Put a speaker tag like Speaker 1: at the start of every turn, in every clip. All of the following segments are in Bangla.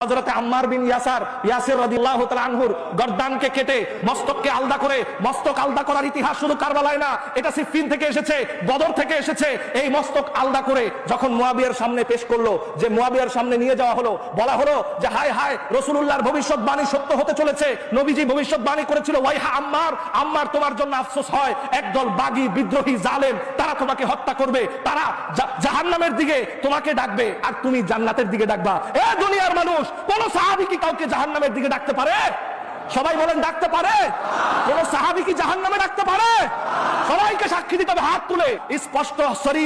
Speaker 1: হযরত আম্মার বিন ইয়াসির রাদিয়াল্লাহু তাআলা আনহুর গর্দানকে কেটে মস্তককে আলাদা করে, মস্তক আলাদা করার ইতিহাস শুধু কারবালায় না, এটা সিফফিন থেকে এসেছে, বদর থেকে এসেছে। এই মস্তক আলাদা করে যখন মুয়াবিয়ার সামনে পেশ করলো, যে মুয়াবিয়ার সামনে নিয়ে যাওয়া হলো, বলা হলো যে হায় হায়, রাসূলুল্লাহর ভবিষ্যৎবাণী সত্য হতে চলেছে। নবীজি ভবিষ্যৎবাণী করেছিল, ওয়াইহা আম্মার, আম্মার তোমার জন্য আফসোস হয়, একদল বাগী বিদ্রোহী জালেম তারা তোমাকে হত্যা করবে, তারা জাহান্নামের দিকে তোমাকে ডাকবে আর তুমি জান্নাতের দিকে ডাকবা। এ দুনিয়ার মানুষ, কোন সাহাবী কি কাউকে জাহান্নামের দিকে ডাকতে পারে? সবাই বলেন ডাকতে পারে? কোন সাহাবী কি জাহান্নামে ডাকতে পারে? সবাইকে সাক্ষী দিতে হবে হাত তুলে। স্পষ্ট সরি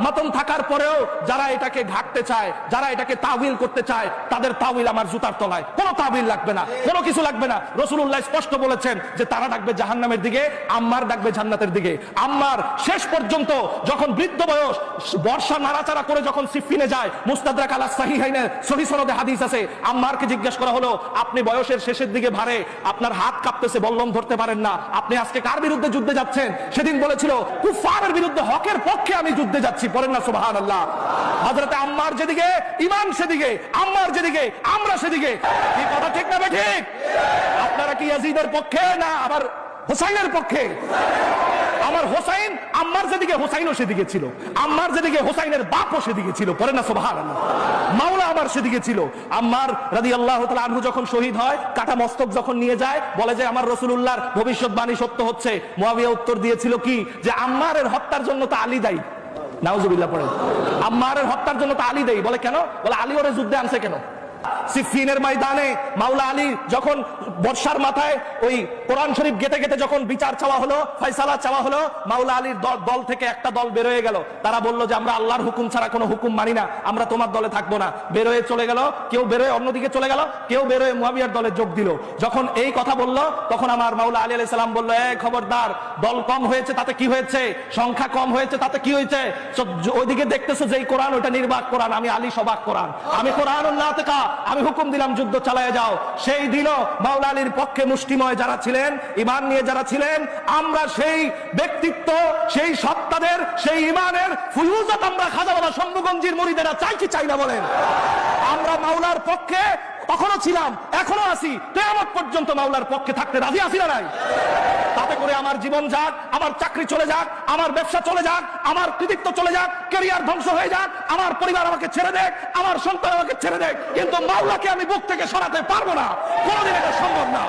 Speaker 1: মতন থাকার পরেও যারা এটাকে ঢাকতে চায়, যারা এটাকে তাওয়িল করতে চায়, তাদের তাওয়িল আমার জুতার তলায়। কোনো তাওয়িল লাগবে না, কোনো কিছু লাগবে না। রাসূলুল্লাহ স্পষ্ট বলেছেন যে তারা ডাকবে জাহান্নামের দিকে, আম্মার ডাকবে জান্নাতের দিকে। আম্মার শেষ পর্যন্ত যখন বৃদ্ধ বয়স, বর্ষা নাড়াচাড়া করে যখন সিফফিনে যায়, মুস্তাদরাক আলা সাহিহাইনে সহিহ সনদে হাদিস আছে, আম্মারকে জিজ্ঞেস করা হলো, আপনি বয়সের শেষের দিকে ভারে, আপনার হাত কাঁপতেছে, বল্লম ধরতে পারেন না, আপনি আজকে কার বিরুদ্ধে যুদ্ধে যাচ্ছেন? সেদিন বলেছিল কুফারের বিরুদ্ধে, হকের পক্ষে আমি যুদ্ধে যাচ্ছি। পড়েন না সুবহানাল্লাহ। হযরত আম্মার যেদিকে ঈমান সেদিকে, আম্মার যেদিকে আমরা সেদিকে। কি কথা ঠিক না ঠিক? আপনারা কি ইয়াজিদের পক্ষে না আবার হুসাইনের পক্ষে? আমার হোসাইন, আম্মার যেদিকে হোসাইনও সেদিকে ছিল, আম্মার যেদিকে হোসাইনের বাপও সেদিকে ছিল। পড়েন না সুবহানাল্লাহ। মাওলা আমার সেদিকে ছিল। আম্মার রাদিয়াল্লাহু তাআলা আনহু যখন শহীদ হয়, কাটা মস্তক যখন নিয়ে যায়, বলে যে আমার রাসূলুল্লাহর ভবিষ্যৎবাণী সত্য হচ্ছে। মুয়াবিয়া উত্তর দিয়েছিল কি, যে আম্মারের হত্যার জন্য তো আলী দায়ী। নাউজুবিল্লাহ পড়েন। আম্মারের হত্যার জন্য তো আলী দায়ী। বলে কেন? বলে আলী ওরে যুদ্ধে আনছে কেন? সিফফিনের ময়দানে মাওলা আলী যখন বর্ষার মাথায় ওই কোরআন শরীফ গেতে গেতে যখন বিচার চাওয়া হলো, ফয়সালা চাওয়া হলো, মাওলা আলীর দল থেকে একটা দল বের হয়ে গেল। তারা বলল যে আমরা আল্লাহর হুকুম ছাড়া কোনো হুকুম মানি না, আমরা তোমার দলে থাকবো না। বের হয়ে চলে গেল, কেউ বের হয়ে অন্যদিকে চলে গেল, কেউ বের হয়ে মুয়াবিয়ার দলে যোগ দিল। যখন এই কথা বলল, তখন আমার মাওলা আলী আলাইহিস সালাম বলল, এ খবরদার, দল কম হয়েছে তাতে কি হয়েছে, সংখ্যা কম হয়েছে তাতে কি হয়েছে? ওইদিকে দেখতেছো যেই কোরআন, ওইটা নির্বাক কোরআন, আমি আলী সবাক কোরআন, আমি কোরআনুন নাতিকা, আমি হুকুম দিলাম যুদ্ধ চালায় যাও। সেই দিনও মাওলা আলীর পক্ষে মুষ্টিময় যারা ছিলেন, ঈমান নিয়ে যারা ছিলেন, আমরা সেই ব্যক্তিত্ব, সেই সত্তাদের, সেই ঈমানের ফুয়ুজাত আমরা খাজা বাবা শম্ভুগঞ্জের মুরিদেরা চাই কি চাই না বলেন? আমরা মাওলার পক্ষে তখনও ছিলাম, এখনো আছি, কিয়ামত পর্যন্ত মাওলার পক্ষে থাকতে রাজি আছি না নাই? তাতে করে আমার জীবন যাক, আমার চাকরি চলে যাক, আমার ব্যবসা চলে যাক, আমার কৃতিত্ব চলে যাক, ক্যারিয়ার ধ্বংস হয়ে যাক, আমার পরিবার আমাকে ছেড়ে দেখ, আমার সন্তান আমাকে ছেড়ে দেখ, কিন্তু মাওলাকে আমি বুক থেকে সরাতে পারবো না, কোনোদিন এটা সম্ভব না।